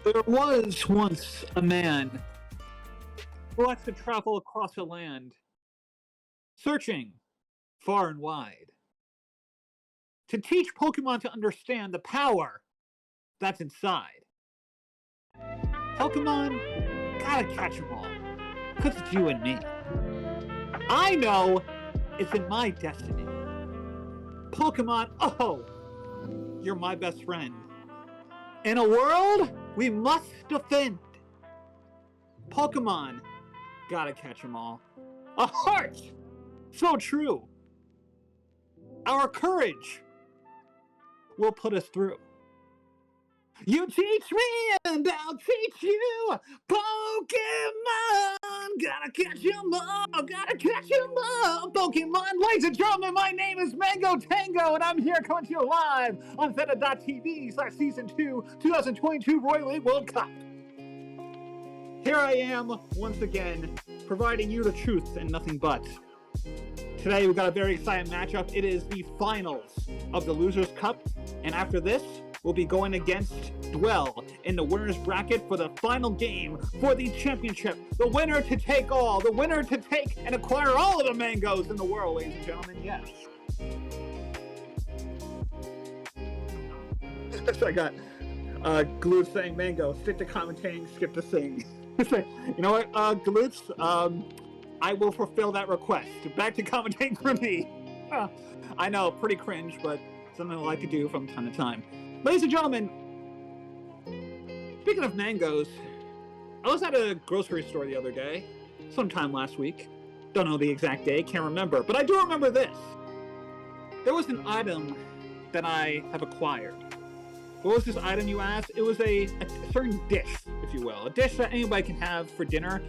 There was once a man who likes to travel across a land, searching far and wide to teach Pokemon to understand the power that's inside. Pokemon, gotta catch 'em all, 'cause it's you and me. I know it's in my destiny. Pokemon, oh, you're my best friend. In a world we must defend. Pokemon, gotta catch 'em all. A heart, so true. Our courage will put us through. You teach me and I'll teach you. Pokemon, gotta catch 'em all, gotta catch 'em all. Pokemon, ladies and gentlemen, my name is Mangotango, and I'm here coming to you live on Vitt0c/Season 2, 2022 Royale World Cup. Here I am, once again, providing you the truth and nothing but. Today we've got a very exciting matchup. It is the finals of the Losers Cup, and after this, we'll be going against Dwell in the winner's bracket for the final game for the championship. The winner to take all, the winner to take and acquire all of the mangoes in the world, ladies and gentlemen, yes. I got Glutes saying mango, stick to commentating, skip to sing. You know what, Glutes, I will fulfill that request. Back to commentating for me. I know, pretty cringe, but something I like to do from time to time. Ladies and gentlemen, speaking of mangoes, I was at a grocery store the other day, sometime last week. Don't know the exact day, can't remember, but I do remember this. There was an item that I have acquired. What was this item, you ask? It was a certain dish, if you will. A dish that anybody can have for dinner.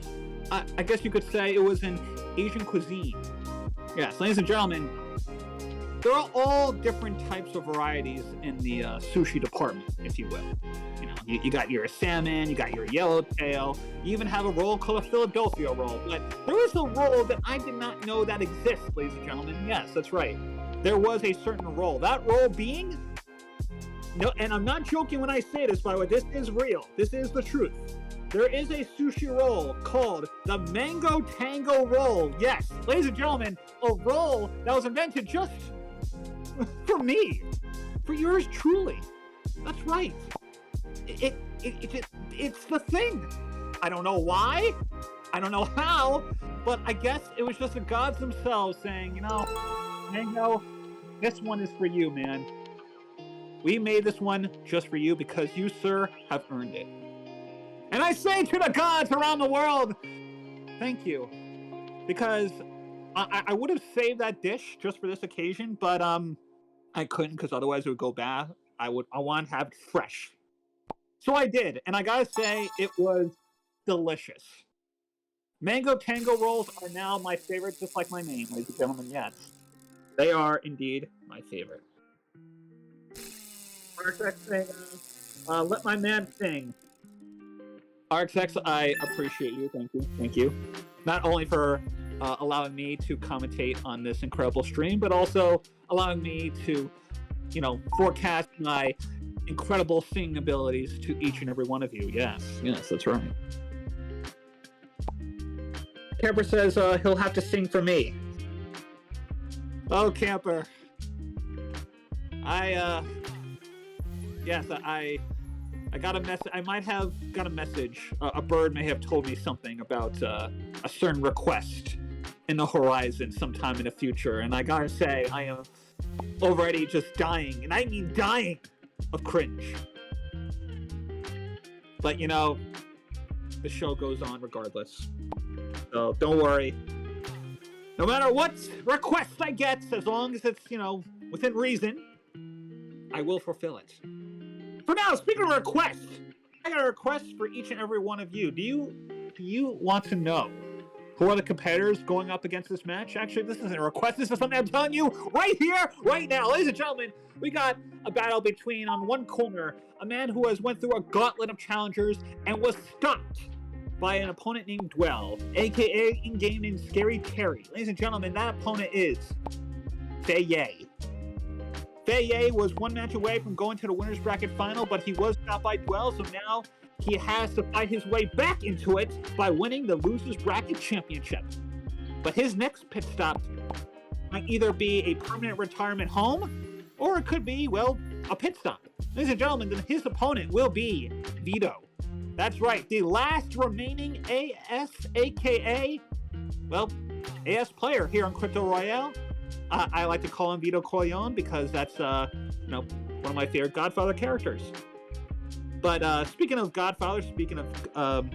I guess you could say it was an Asian cuisine. Yes, ladies and gentlemen, there are all different types of varieties in the sushi department, if you will. You know, you got your salmon, you got your yellowtail, you even have a roll called a Philadelphia roll. But there is a roll that I did not know that exists, ladies and gentlemen. Yes, that's right. There was a certain roll. That roll being... No, and I'm not joking when I say this, by the way. This is real. This is the truth. There is a sushi roll called the Mangotango roll. Yes, ladies and gentlemen, a roll that was invented just for me, for yours truly. That's right. It's the thing. I don't know why. I don't know how, but I guess it was just the gods themselves saying, you know, Mango, this one is for you, man. We made this one just for you because you, sir, have earned it. And I say to the gods around the world, thank you. Because I would have saved that dish just for this occasion, but I couldn't because otherwise it would go bad. I want to have it fresh. So I did, and I gotta say, it was delicious. Mangotango rolls are now my favorite, just like my name, ladies and gentlemen, yes. They are indeed my favorite. RXX saying, let my man sing. RXX, I appreciate you. Thank you. Thank you. Not only for allowing me to commentate on this incredible stream, but also allowing me to, you know, forecast my incredible singing abilities to each and every one of you. Yes, yes, that's right. Camper says he'll have to sing for me. Oh, Camper. Yes, I got a message. I might have got a message. A bird may have told me something about a certain request in the horizon sometime in the future. And I gotta say, I am already just dying. And I mean dying of cringe. But, you know, the show goes on regardless. So don't worry. No matter what request I get, as long as it's, you know, within reason, I will fulfill it. For now, speaking of requests, I got a request for each and every one of you. Do you want to know who are the competitors going up against this match? Actually, this isn't a request. This is something I'm telling you right here, right now. Ladies and gentlemen, we got a battle between, on one corner, a man who has went through a gauntlet of challengers and was stopped by an opponent named Dwell, a.k.a. in-game named Scary Terry. Ladies and gentlemen, that opponent is FaYaY. FaYaY was one match away from going to the winner's bracket final, but he was stopped by Dwell, so now he has to fight his way back into it by winning the Losers Bracket Championship. But his next pit stop might either be a permanent retirement home, or it could be, well, a pit stop. Ladies and gentlemen, his opponent will be Vitt0c. That's right, the last remaining AS, aka, well, AS player here on Crypto Royale. I like to call him Vitt0c because that's, one of my favorite Godfather characters. But speaking of Godfather, speaking of,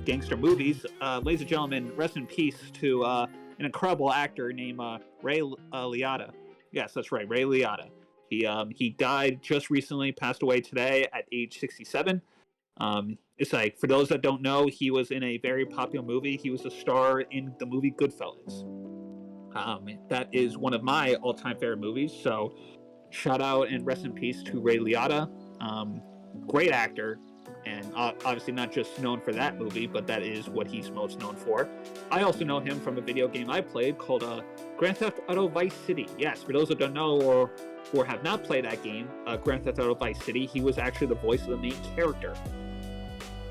gangster movies, ladies and gentlemen, rest in peace to an incredible actor named Ray Liotta. Yes, that's right, Ray Liotta. He died just recently, passed away today at age 67. It's like, for those that don't know, he was in a very popular movie. He was a star in the movie Goodfellas. That is one of my all-time favorite movies, so shout out and rest in peace to Ray Liotta. Great actor, and obviously not just known for that movie, but that is what he's most known for. I also know him from a video game I played called Grand Theft Auto Vice City. Yes, for those that don't know or have not played that game, Grand Theft Auto Vice City, he was actually the voice of the main character.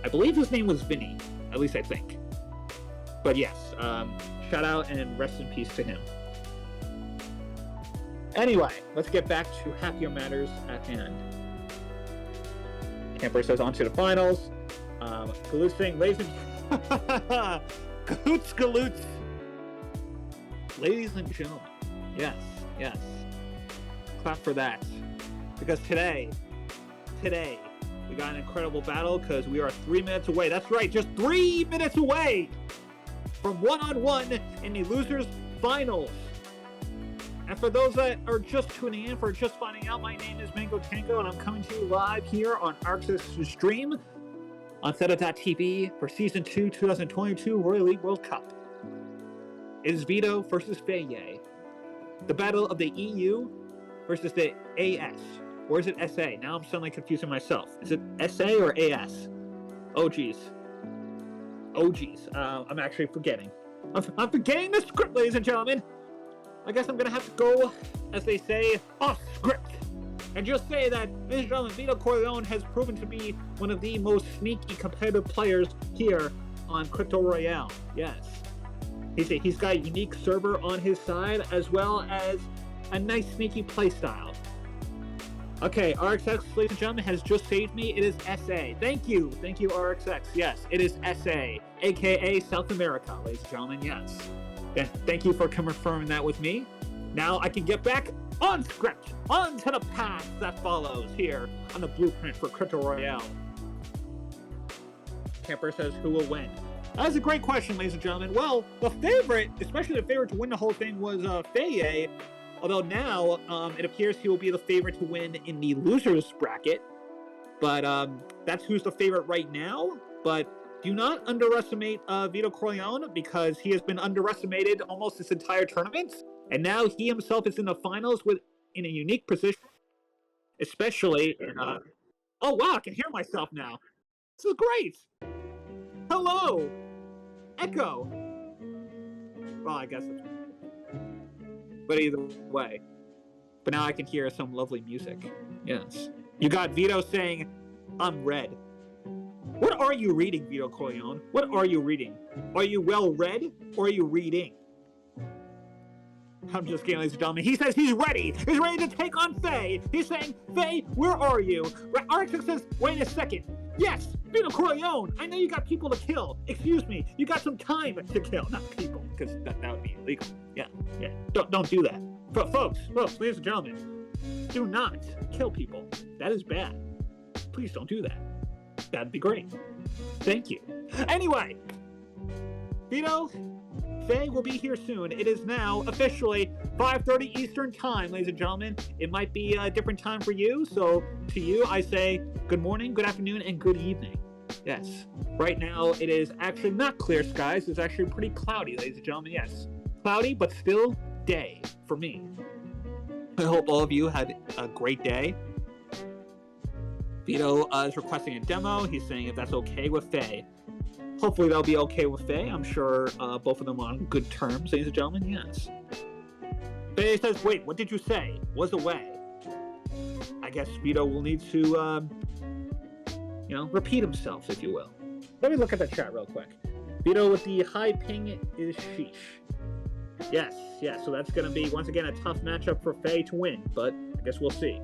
I believe his name was Vinny, at least I think. But yes, shout out and rest in peace to him. Anyway, let's get back to happier matters at hand. Camper says on to the finals. Galoots saying, ladies and Galoots. Ladies and gentlemen, yes. Clap for that. Because today, we got an incredible battle because we are 3 minutes away. That's right, just 3 minutes away from one-on-one in the losers finals. And for those that are just tuning in, for just finding out, my name is Mangotango, and I'm coming to you live here on Arxis Stream on Theta.tv for Season 2 2022 Royal League World Cup. It is Vitt0c versus FaYaY. The battle of the EU versus the AS. Or is it SA? Now I'm suddenly confusing myself. Is it SA or AS? Oh, geez. I'm actually forgetting. I'm forgetting the script, ladies and gentlemen. I guess I'm going to have to go, as they say, off script. And just say that, ladies and gentlemen, Vitt0c has proven to be one of the most sneaky competitive players here on Crypto Royale. Yes. He's got a unique server on his side, as well as a nice sneaky playstyle. Okay, RXX, ladies and gentlemen, has just saved me. It is SA. Thank you, RXX. Yes, it is SA, aka South America, ladies and gentlemen. Yes. Thank you for confirming that with me. Now I can get back on script, on to the path that follows here on the blueprint for Crypto Royale. Camper says, who will win? That's a great question, ladies and gentlemen. Well, the favorite, especially the favorite to win the whole thing, was FaYaY. Although now, it appears he will be the favorite to win in the losers bracket. But that's who's the favorite right now. But do not underestimate Vitt0c because he has been underestimated almost this entire tournament. And now he himself is in the finals in a unique position. Especially in... oh, wow, I can hear myself now. This is great. Hello. Echo. Well, I guess it's... But either way. But now I can hear some lovely music. Yes. You got Vitt0c saying, I'm red. What are you reading, Vitt0c? What are you reading? Are you well read, or are you reading? I'm just kidding, ladies and gentlemen. He says he's ready. He's ready to take on FaYaY. He's saying, FaYaY, where are you? RX says, wait a second. Yes, Vitt0c, I know you got people to kill. Excuse me, you got some time to kill. Not people, because that would be illegal. Yeah. Don't do that. But folks, ladies and gentlemen, do not kill people. That is bad. Please don't do that. That'd be great. Thank you. Anyway, Vitt0c, FaYaY will be here soon. It is now officially 5:30 Eastern Time, ladies and gentlemen. It might be a different time for you, so to you, I say good morning, good afternoon, and good evening. Yes. Right now, it is actually not clear skies. It's actually pretty cloudy, ladies and gentlemen. Yes. Cloudy, but still day for me. I hope all of you had a great day. Vitt0c is requesting a demo. He's saying if that's okay with FaYaY. Hopefully that'll be okay with FaYaY. I'm sure both of them are on good terms, ladies and gentlemen. Yes. FaYaY says, wait, what did you say? Was away. I guess Vitt0c will need to repeat himself, if you will. Let me look at the chat real quick. Vitt0c with the high ping is sheesh. Yes, so that's going to be, once again, a tough matchup for FaYaY to win, but I guess we'll see.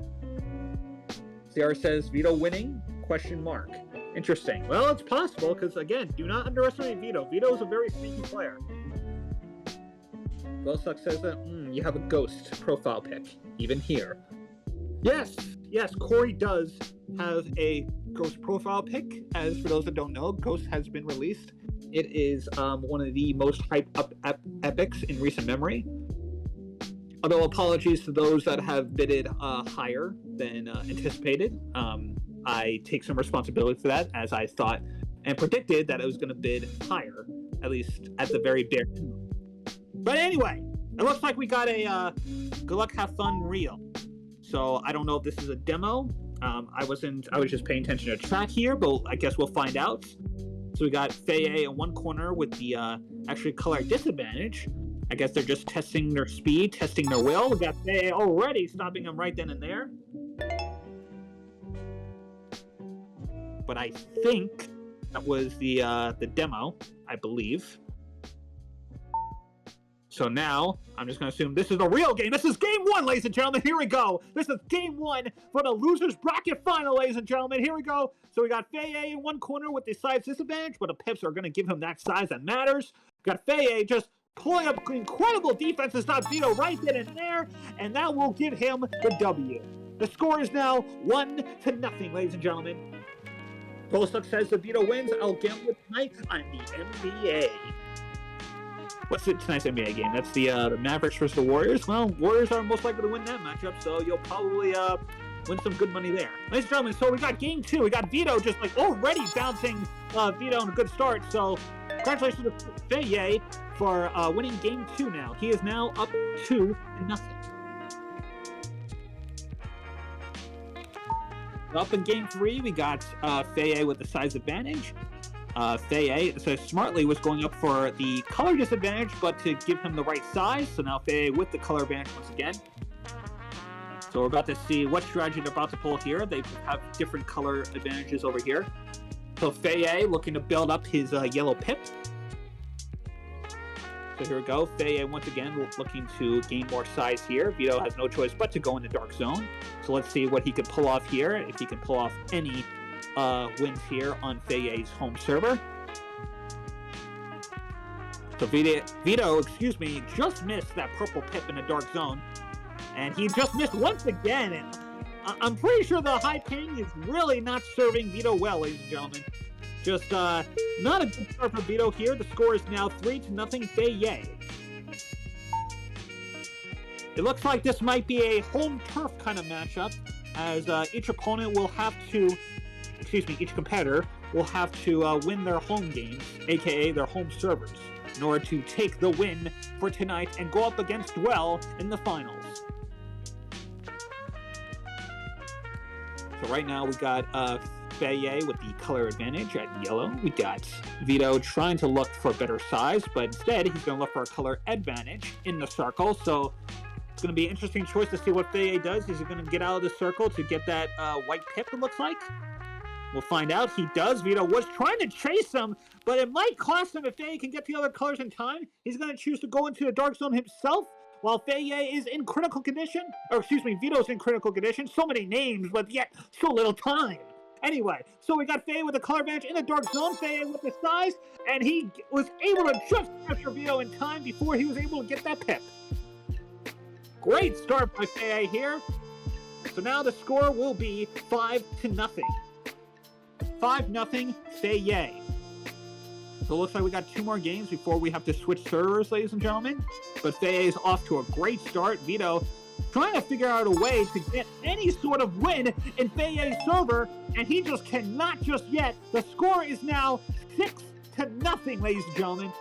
CR says, Vitt0c winning? ? Interesting. Well, it's possible, because, again, do not underestimate Vitt0c. Vitt0c is a very sneaky player. Vitt0c says that, you have a ghost profile pic, even here. Yes, Corey does have a ghost profile pic. As for those that don't know, Ghost has been released. It is one of the most hyped up epics in recent memory. Although apologies to those that have bidded higher than anticipated. I take some responsibility for that, as I thought and predicted that it was going to bid higher, at least at the very bare minimum. But anyway, it looks like we got a good luck, have fun reel. So I don't know if this is a demo. I was just paying attention to track here, but I guess we'll find out. So we got FaYaY in one corner with the actually color disadvantage. I guess they're just testing their speed, testing their will. We got FaYaY already stopping them right then and there. But I think that was the demo, I believe. So now, I'm just going to assume this is the real game. This is game one, ladies and gentlemen. Here we go. This is game one for the Losers Bracket Final, ladies and gentlemen. Here we go. So we got FaYaY in one corner with the size disadvantage, but the pips are going to give him that size that matters. We got FaYaY just pulling up incredible defense to stop Vitt0c right then and there, and that will give him the W. The score is now 1-0, ladies and gentlemen. Vitt0c says that Vitt0c wins. I'll gamble with tonight on the NBA. What's tonight's NBA game? That's the Mavericks versus the Warriors. Well, Warriors are most likely to win that matchup, so you'll probably win some good money there. Ladies and gentlemen, so we got game two. We got Vitt0c just already bouncing Vitt0c on a good start. So congratulations to FaYaY for winning game two now. He is now up 2-0. Up in game three, we got FaYaY with the size advantage. FaYaY, so smartly, was going up for the color disadvantage, but to give him the right size. So now FaYaY with the color advantage once again. So we're about to see what strategy they're about to pull here. They have different color advantages over here. So FaYaY looking to build up his yellow pip. So here we go. FaYaY once again looking to gain more size here. Vitt0c has no choice but to go into dark zone. So let's see what he can pull off here. If he can pull off any wins here on FaYaY's home server. So Vitt0c, just missed that purple pip in the dark zone. And he just missed once again. And I'm pretty sure the high ping is really not serving Vitt0c well, ladies and gentlemen. Just not a good start for Vitt0c here. The score is now 3-0 FaYaY. It looks like this might be a home turf kind of matchup, as each opponent will have to, each competitor will have to win their home games, aka their home servers, in order to take the win for tonight and go up against Royale in the finals. So right now we got FaYaY with the color advantage at yellow. We got Vitt0c trying to look for better size, but instead he's going to look for a color advantage in the circle. So it's going to be an interesting choice to see what FaYaY does. Is he going to get out of the circle to get that white pip, it looks like? We'll find out. He does. Vitt0c was trying to chase him, but it might cost him if FaYaY can get the other colors in time. He's going to choose to go into the dark zone himself, while FaYaY is in critical condition. Vitt0c's in critical condition. So many names, but yet so little time. Anyway, so we got FaYaY with the color advantage in the dark zone. FaYaY with the size, and he was able to just capture Vitt0c in time before he was able to get that pip. Great start by FaYaY here. So now the score will be 5-0. 5-0 FaYaY. So it looks like we got 2 more games before we have to switch servers, ladies and gentlemen. But FaYaY is off to a great start. Vitt0c trying to figure out a way to get any sort of win in FaYaY's server, and he just cannot just yet. The score is now 6-0, ladies and gentlemen.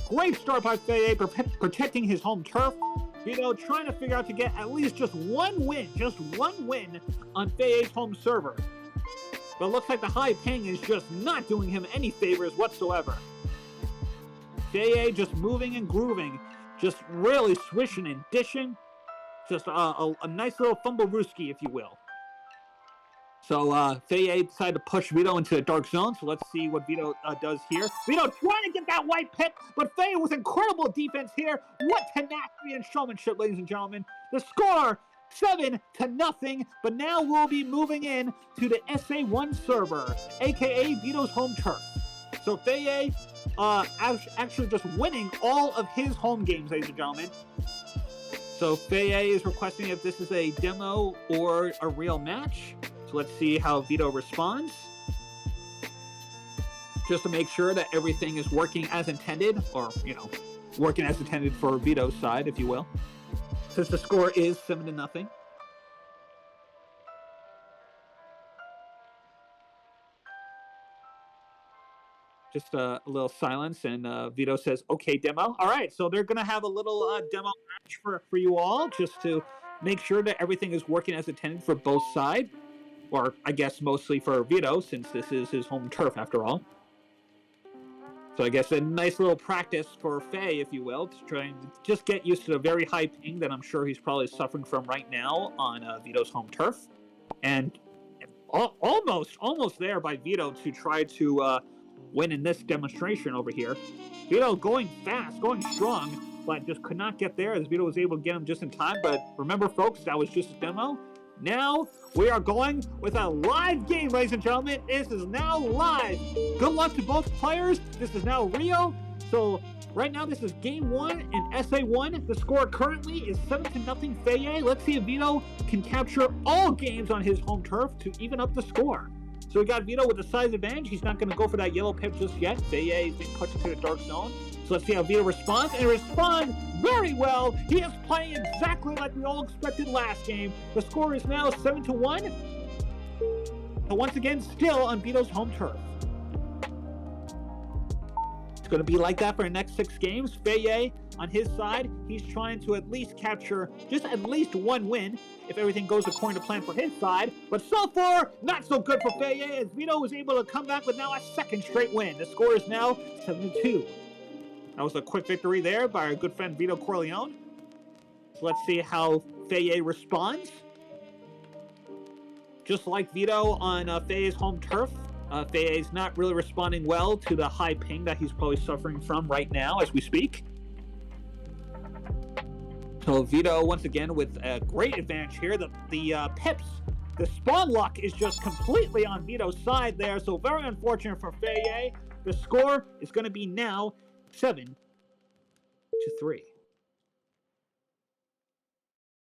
Great start by FaYaY, protecting his home turf. Vitt0c trying to figure out to get at least just one win on FaYaY's home server. But it looks like the high ping is just not doing him any favors whatsoever. FaYaY just moving and grooving, just really swishing and dishing. Just a nice little fumble-rooski, if you will. So FaYaY decided to push Vitt0c into the dark zone. So let's see what Vitt0c does here. Vitt0c trying to get that white pip, but FaYaY with incredible defense here. What tenacity and showmanship, ladies and gentlemen. The score, 7-0. But now we'll be moving in to the SA1 server, aka Vitt0c's home turf. So FaYaY actually just winning all of his home games, ladies and gentlemen. So FaYaY is requesting if this is a demo or a real match. So let's see how Vitt0c responds. Just to make sure that everything is working as intended, or, working as intended for Vitt0c's side, if you will. Since the score is 7-0. Just a little silence, and Vitt0c says, okay, demo. All right, so they're going to have a little demo match for you all, just to make sure that everything is working as intended for both sides. Or, I guess, mostly for Vitt0c, since this is his home turf, after all. So I guess a nice little practice for FaYaY, if you will, to try and just get used to the very high ping that I'm sure he's probably suffering from right now on Vitt0c's home turf. And almost there by Vitt0c to try to win in this demonstration over here. Vitt0c going fast, going strong, but just could not get there as Vitt0c was able to get him just in time. But remember, folks, that was just a demo. Now we are going with a live game, ladies and gentlemen. This is now live. Good luck to both players. This is now Rio. So right now this is game 1 in SA1. The score currently is 7-0 FaYaY. Let's see if Vitt0c can capture all games on his home turf to even up the score. So we got Vitt0c with the size advantage. He's not going to go for that yellow pip just yet. FaYaY is being pushed into the dark zone. So let's see how Vitt0c responds, and responds very well. He is playing exactly like we all expected last game. The score is now 7-1. But once again, still on Vitt0c's home turf. It's going to be like that for the next 6 games. FaYaY, on his side, he's trying to at least capture just at least 1 win if everything goes according to plan for his side. But so far, not so good for FaYaY, as Vitt0c was able to come back with now a 2nd straight win. The score is now 7-2. That was a quick victory there by our good friend Vitt0 Corleone. So let's see how FaYaY responds. Just like Vitt0 on FaYaY's home turf, FaYaY's not really responding well to the high ping that he's probably suffering from right now as we speak. So Vitt0 once again with a great advantage here. The pips, the spawn luck is just completely on Vitt0's side there. So very unfortunate for FaYaY. The score is going to be now 7-3.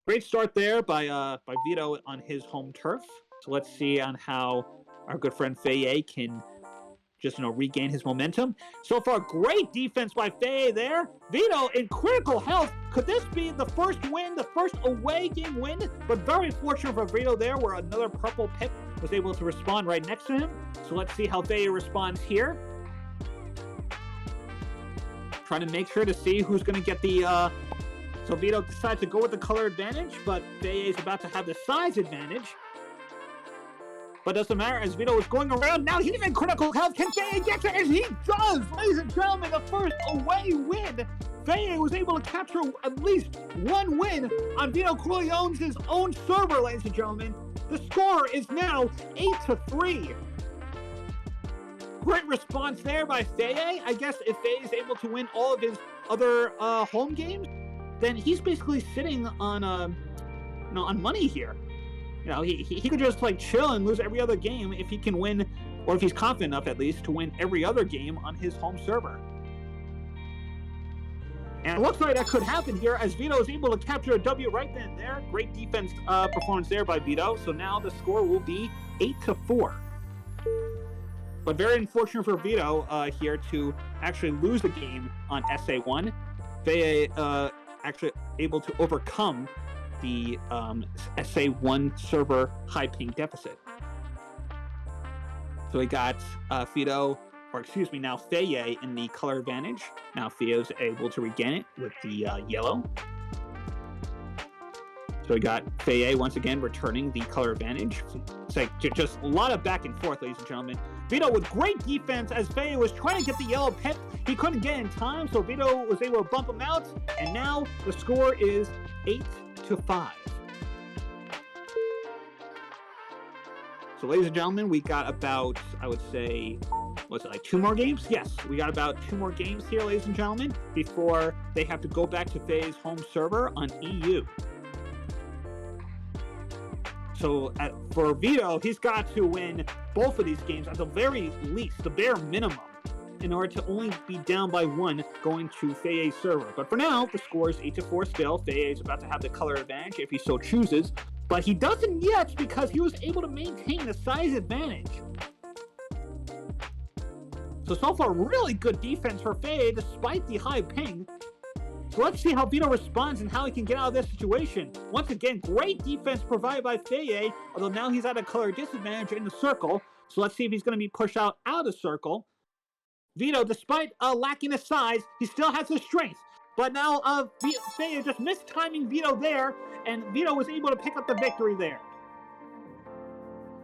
Great start there by Vitt0 on his home turf. So let's see on how our good friend FaYaY can just regain his momentum. So far, great defense by FaYaY there. Vitt0 in critical health. Could this be the first win, the first away game win? But very fortunate for Vitt0 there, where another purple pip was able to respond right next to him. So let's see how FaYaY responds here. Trying to make sure to see who's going to get the... So Vitt0 decides to go with the color advantage, but FaYaY is about to have the size advantage. But doesn't matter, as Vitt0 is going around. Now he's in critical health. Can FaYaY get it? And he does! Ladies and gentlemen, the first away win. FaYaY was able to capture at least 1 win on Vitt0 Corleone's own server, ladies and gentlemen. The score is now 8-3. Great response there by FaYaY. I guess if FaYaY is able to win all of his other home games, then he's basically sitting on on money here. He could just chill and lose every other game if he can win, or if he's confident enough at least to win every other game on his home server. And it looks like that could happen here, as Vitt0 is able to capture a W right then and there. Great defense performance there by Vitt0. So now the score will be 8-4. But very unfortunate for Vitt0 here to actually lose the game on SA1. FaYaY actually able to overcome the SA1 server high ping deficit. So we got Vitt0, or excuse me, now FaYaY in the color advantage. Now FaYaY's able to regain it with the yellow. So we got FaYaY once again returning the color advantage. It's just a lot of back and forth, ladies and gentlemen. Vitt0 with great defense as FaYaY was trying to get the yellow pip. He couldn't get in time, so Vitt0 was able to bump him out. And now the score is 8-5. So, ladies and gentlemen, we got about, I would say, was it like 2 more games? Yes, we got about 2 more games here, ladies and gentlemen, before they have to go back to FaYaY's home server on EU. So for Vitt0c, he's got to win both of these games at the very least, the bare minimum, in order to only be down by 1 going to FaYaY's server. But for now, the score is 8-4 still. FaYaY is about to have the color advantage if he so chooses. But he doesn't yet because he was able to maintain the size advantage. So far, really good defense for FaYaY despite the high ping. So let's see how Vitt0c responds and how he can get out of this situation. Once again, great defense provided by FaYaY, although now he's at a color disadvantage in the circle. So let's see if he's going to be pushed out of the circle. Vitt0c, despite lacking his size, he still has his strength. But now FaYaY just mistiming Vitt0c there, and Vitt0c was able to pick up the victory there.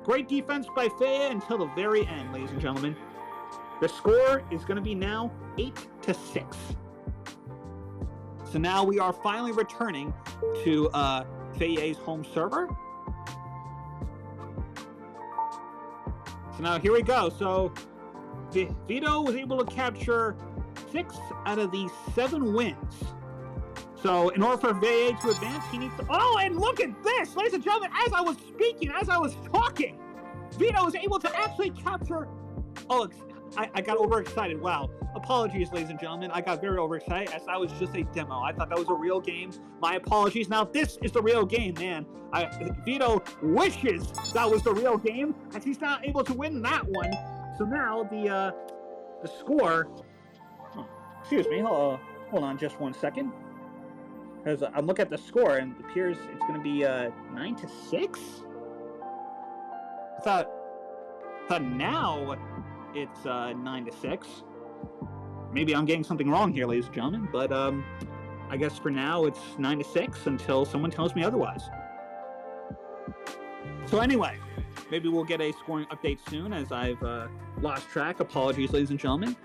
Great defense by FaYaY until the very end, ladies and gentlemen. The score is going to be now 8-6. So now we are finally returning to FaYaY's home server. So now here we go. So Vitt0c was able to capture 6 out of the 7 wins. So in order for FaYaY to advance, he needs to... Oh, and look at this! Ladies and gentlemen, as I was speaking, as I was talking, Vitt0c was able to actually capture... Oh, I got overexcited. Wow. Apologies, ladies and gentlemen. I got very overexcited as that was just a demo. I thought that was a real game. My apologies. Now, this is the real game, man. Vitt0c wishes that was the real game, as he's not able to win that one. So now, the score... Oh, excuse me. Hold on just 1 second. Because I'm looking at the score, and it appears it's going to be 9-6? I thought now... It's 9-6. Maybe I'm getting something wrong here, ladies and gentlemen, but I guess for now it's 9-6 until someone tells me otherwise. So anyway, maybe we'll get a scoring update soon as I've lost track. Apologies, ladies and gentlemen.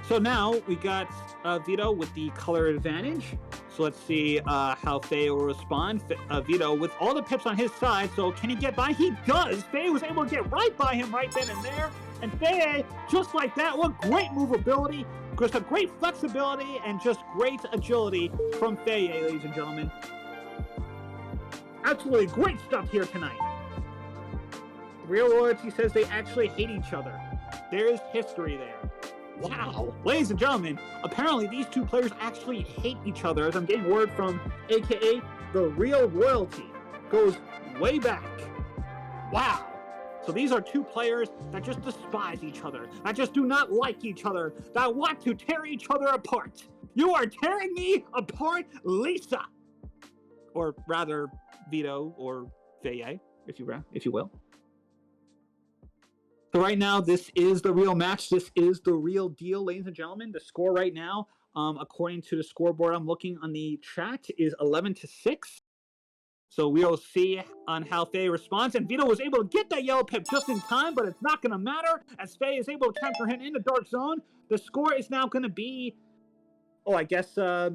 So now we got Vitt0c with the color advantage. So let's see how FaYaY will respond. Vitt0c with all the pips on his side, so can he get by? He does! FaYaY was able to get right by him right then and there. And FaYaY, just like that, what great movability, just a great flexibility, and just great agility from FaYaY, ladies and gentlemen. Absolutely great stuff here tonight. Real Royalty says they actually hate each other. There's history there. Wow. Ladies and gentlemen, apparently these two players actually hate each other, as I'm getting word from AKA the Real Royalty. Goes way back. Wow. So these are two players that just despise each other, that just do not like each other, that want to tear each other apart. You are tearing me apart, Lisa. Or rather, Vitt0c or FaYaY, if you will. So right now, this is the real match. This is the real deal, ladies and gentlemen. The score right now, according to the scoreboard I'm looking on the chat, is 11-6. So we'll see on how FaYaY responds. And Vitt0c was able to get that yellow pip just in time, but it's not going to matter as FaYaY is able to capture him in the dark zone. The score is now going to be... Oh, I guess our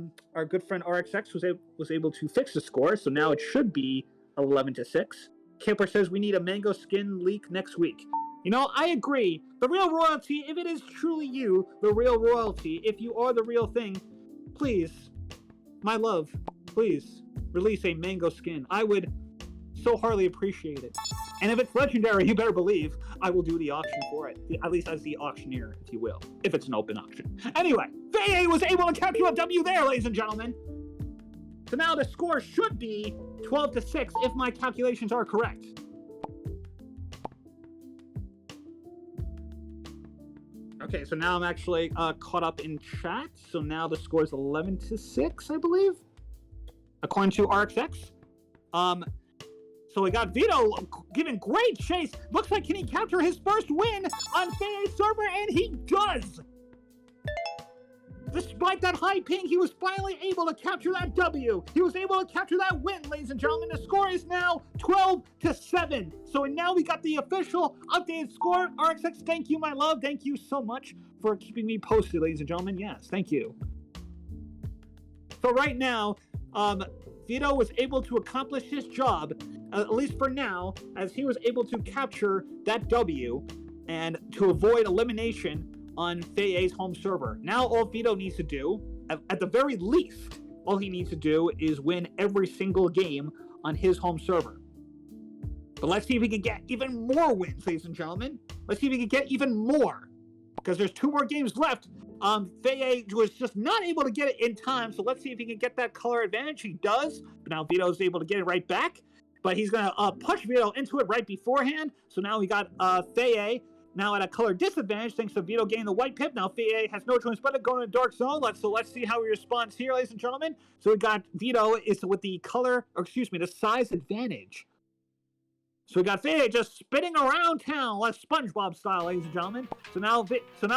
good friend RXX was able to fix the score, so now it should be 11-6. Kipper says we need a mango skin leak next week. You know, I agree. The Real Royalty, if it is truly you, the Real Royalty, if you are the real thing, please, my love, please, release a mango skin. I would so heartily appreciate it. And if it's legendary, you better believe I will do the auction for it. At least as the auctioneer, if you will. If it's an open auction. Anyway, FaYaY was able to capture a W there, ladies and gentlemen. So now the score should be 12-6 if my calculations are correct. Okay, so now I'm actually caught up in chat. So now the score is 11-6, I believe, according to RXX. So we got Vitt0c giving great chase. Looks like can he capture his first win on FaYaY's server, and he does. Despite that high ping, he was finally able to capture that W. He was able to capture that win, ladies and gentlemen. The score is now 12-7. So now we got the official updated score. RXX, thank you, my love. Thank you so much for keeping me posted, ladies and gentlemen. Yes, thank you. So right now, Vitt0c was able to accomplish his job at least for now, as he was able to capture that W and to avoid elimination on FaYaY's home server. Now all Vitt0c needs to do, at the very least, all he needs to do is win every single game on his home server. But let's see if he can get even more wins, ladies and gentlemen. Let's see if he can get even more. Because there's 2 more games left. FaYaY was just not able to get it in time, so let's see if he can get that color advantage. He does, but now Vitt0c is able to get it right back. But he's going to push Vitt0c into it right beforehand. So now we got FaYaY now at a color disadvantage thanks to Vitt0c getting the white pip. Now FaYaY has no choice but to go in a dark zone. So let's see how he responds here, ladies and gentlemen. So we got Vitt0c is with the the size advantage. So we got FaYaY just spinning around town like SpongeBob style, ladies and gentlemen. So now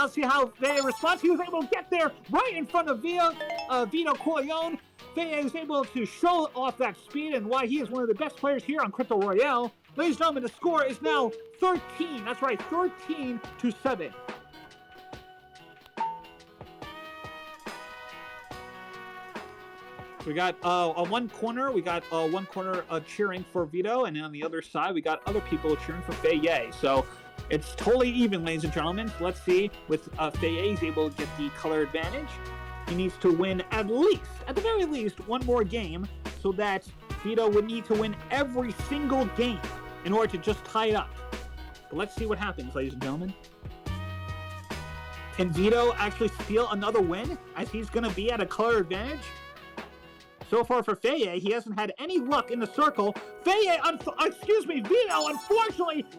see how FaYaY responds. He was able to get there right in front of Vitt0c Corleone. FaYaY was able to show off that speed and why he is one of the best players here on Crypto Royale. Ladies and gentlemen, the score is now 13. That's right, 13-7. We got on one corner, cheering for Vitt0c, and on the other side, we got other people cheering for FaYaY. So it's totally even, ladies and gentlemen. So let's see, with FaYaY, he's able to get the color advantage. He needs to win at the very least, one more game, so that Vitt0c would need to win every single game in order to just tie it up. But let's see what happens, ladies and gentlemen. Can Vitt0c actually steal another win, as he's going to be at a color advantage? So far for FaYaY, he hasn't had any luck in the circle. Vitt0c unfortunately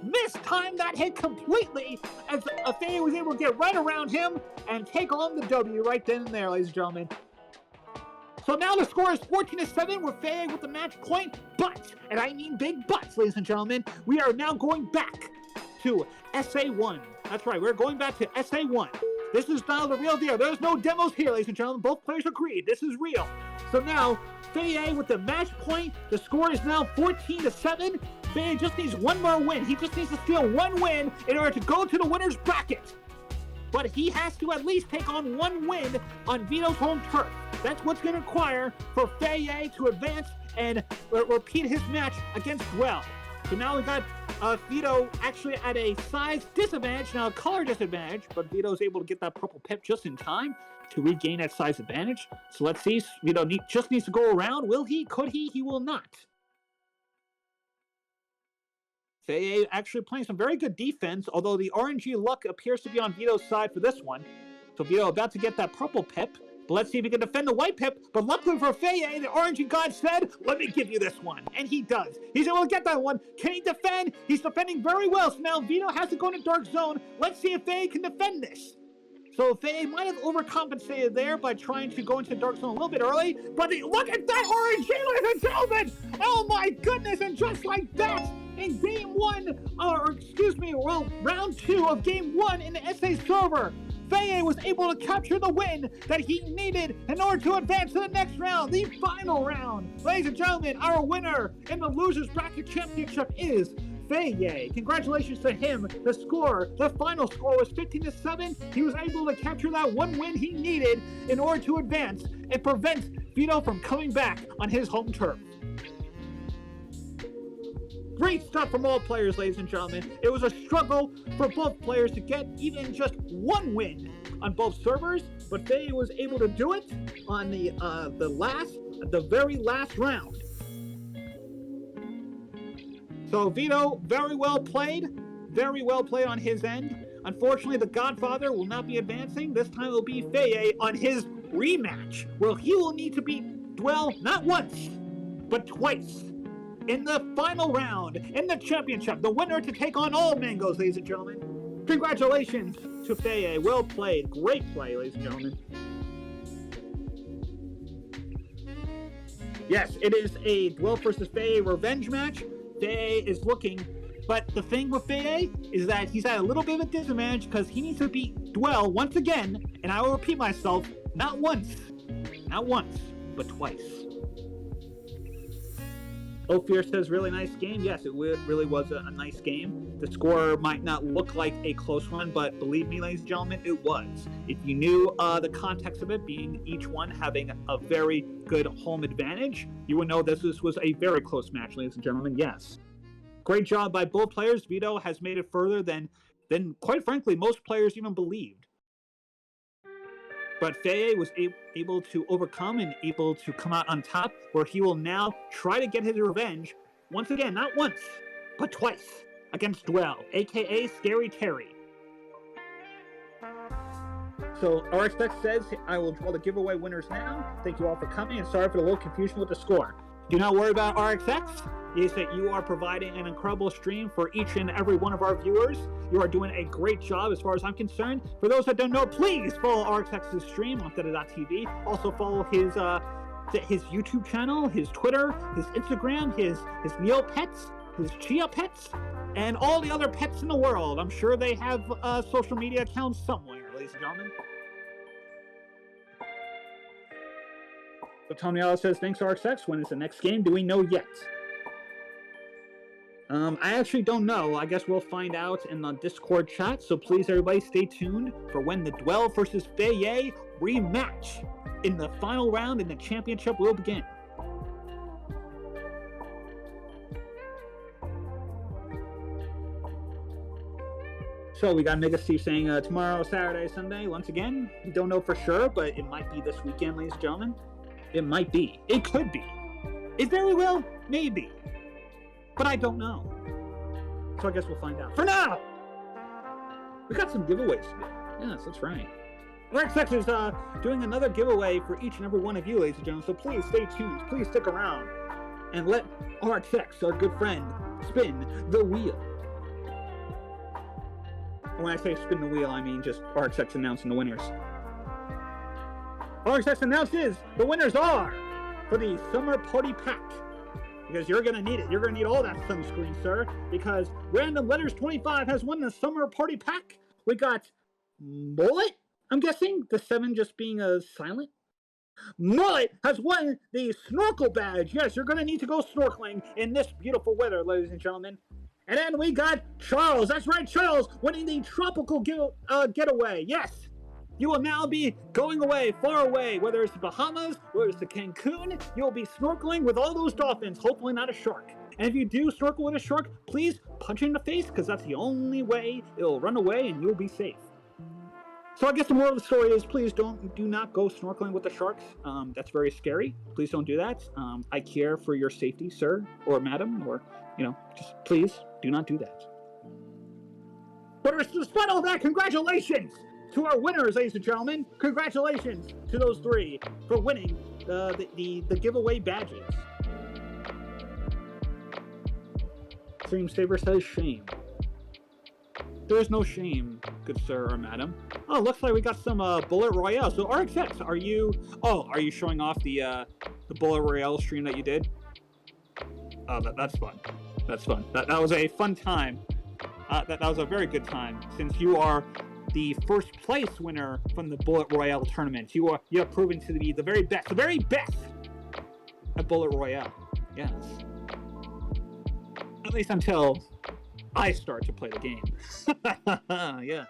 mistimed that hit completely, as FaYaY was able to get right around him and take on the W right then and there, ladies and gentlemen. So now the score is 14-7 with FaYaY with the match point, but, and I mean big buts, ladies and gentlemen, we are now going back to SA1. That's right, we're going back to SA1. This is now the real deal. There's no demos here, ladies and gentlemen. Both players agreed. This is real. So now, FaYaY with the match point. The score is now 14-7. FaYaY just needs one more win. He just needs to steal one win in order to go to the winner's bracket. But he has to at least take on one win on Vitt0c's home turf. That's what's going to require for FaYaY to advance and repeat his match against Royale. So now we got Vitt0c actually at a size disadvantage, now a color disadvantage, but Vitt0c is able to get that purple pip just in time to regain that size advantage. So let's see, Vitt0c just needs to go around. Will he? Could he? He will not. FaYaY actually playing some very good defense, although the RNG luck appears to be on Vitt0c's side for this one. So Vitt0c about to get that purple pip. But let's see if he can defend the white pip. But luckily for FaYaY, the RNG god said, let me give you this one. And he does. He's able to get that one. Can he defend? He's defending very well. So now Vitt0c has to go into dark zone. Let's see if FaYaY can defend this. So FaYaY might have overcompensated there by trying to go into dark zone a little bit early. But look at that RNG, ladies and gentlemen! Oh my goodness, and just like that, in round 2 of game 1 in the SA server, FaYaY was able to capture the win that he needed in order to advance to the next round, the final round. Ladies and gentlemen, our winner in the Losers Bracket Championship is FaYaY. Congratulations to him. The final score was 15-7. He was able to capture that one win he needed in order to advance and prevent Vitt0c from coming back on his home turf. Great stuff from all players, ladies and gentlemen. It was a struggle for both players to get even just one win on both servers, but FaYaY was able to do it on the very last round. So Vitt0c, very well played on his end. Unfortunately, the Godfather will not be advancing. This time it will be FaYaY on his rematch, where he will need to beat Dwell not once, but twice. In the final round, in the championship, the winner to take on all mangoes, ladies and gentlemen. Congratulations to FaYaY. Well played. Great play, ladies and gentlemen. Yes, it is a Dwell versus FaYaY revenge match. FaYaY is looking, but the thing with FaYaY is that he's at a little bit of a disadvantage because he needs to beat Dwell once again, and I will repeat myself, not once, but twice. Ophir says, really nice game. Yes, it really was a nice game. The score might not look like a close one, but believe me, ladies and gentlemen, it was. If you knew the context of it, being each one having a very good home advantage, you would know this was a very close match, ladies and gentlemen. Yes. Great job by both players. Vitt0c has made it further than quite frankly, most players even believed. But FaYaY was able to overcome and able to come out on top, where he will now try to get his revenge, once again, not once, but twice, against Royale, aka Scary Terry. So RXX says, I will draw the giveaway winners now. Thank you all for coming, and sorry for the little confusion with the score. Do not worry about RXX. Is that you are providing an incredible stream for each and every one of our viewers. You are doing a great job as far as I'm concerned. For those that don't know, please follow RXX's stream on Untitled.tv. Also follow his YouTube channel, his Twitter, his Instagram, his Neopets, his Chia Pets, and all the other pets in the world. I'm sure they have social media accounts somewhere, ladies and gentlemen. So Tony Allen says, thanks RXX. When is the next game? Do we know yet? I actually don't know. I guess we'll find out in the Discord chat, so please everybody stay tuned for when the Dwell versus FaYaY rematch in the final round in the championship will begin. So we got Mega Steve saying tomorrow, Saturday, Sunday, once again. We don't know for sure, but it might be this weekend, ladies and gentlemen. It might be. It could be. It very well may be. But I don't know. So I guess we'll find out. For now! We got some giveaways to do. Yes, that's right. RXX is doing another giveaway for each and every one of you, ladies and gentlemen. So please stay tuned. Please stick around. And let RXX, our good friend, spin the wheel. And when I say spin the wheel, I mean just RXX announcing the winners. RXX announces the winners are for the Summer Party Pack. Because you're going to need it. You're going to need all that sunscreen, sir. Because Random Letters 25 has won the Summer Party Pack. We got Mullet, I'm guessing. The 7 just being silent. Mullet has won the Snorkel Badge. Yes, you're going to need to go snorkeling in this beautiful weather, ladies and gentlemen. And then we got Charles. That's right, Charles, winning the Tropical Getaway. Yes. You will now be going away, far away, whether it's the Bahamas, whether it's the Cancun, you'll be snorkeling with all those dolphins, hopefully not a shark. And if you do snorkel with a shark, please punch it in the face, because that's the only way it'll run away and you'll be safe. So I guess the moral of the story is, please do not go snorkeling with the sharks. That's very scary. Please don't do that. I care for your safety, sir, or madam, or, just please do not do that. But despite all that, congratulations to our winners, ladies and gentlemen. Congratulations to those 3 for winning the giveaway badges. Stream Saver says shame. There is no shame, good sir or madam. Oh, looks like we got some Bullet Royale. So RXX, are you showing off the Bullet Royale stream that you did? Oh, that's fun. That's fun. That was a fun time. That was a very good time, since you are the first place winner from the Bullet Royale tournament. You have proven to be the very best at Bullet Royale. Yes. At least until I start to play the game. Yes.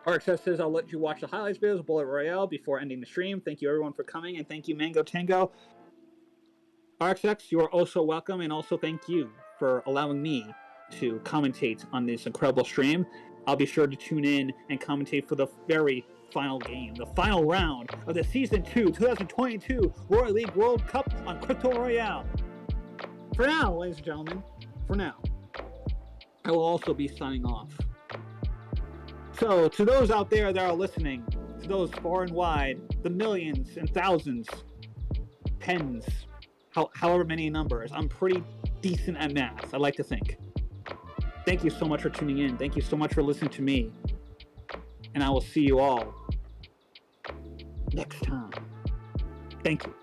RXS says, I'll let you watch the highlights videos of Bullet Royale before ending the stream. Thank you everyone for coming, and thank you Mangotango. RXX, you are also welcome, and also thank you for allowing me to commentate on this incredible stream. I'll be sure to tune in and commentate for the very final game, the final round of the Season 2 2022 Royal League World Cup on Crypto Royale. For now, ladies and gentlemen, I will also be signing off. So, to those out there that are listening, to those far and wide, the millions and thousands, tens, however many numbers, I'm pretty decent at math, I like to think. Thank you so much for tuning in. Thank you so much for listening to me. And I will see you all next time. Thank you.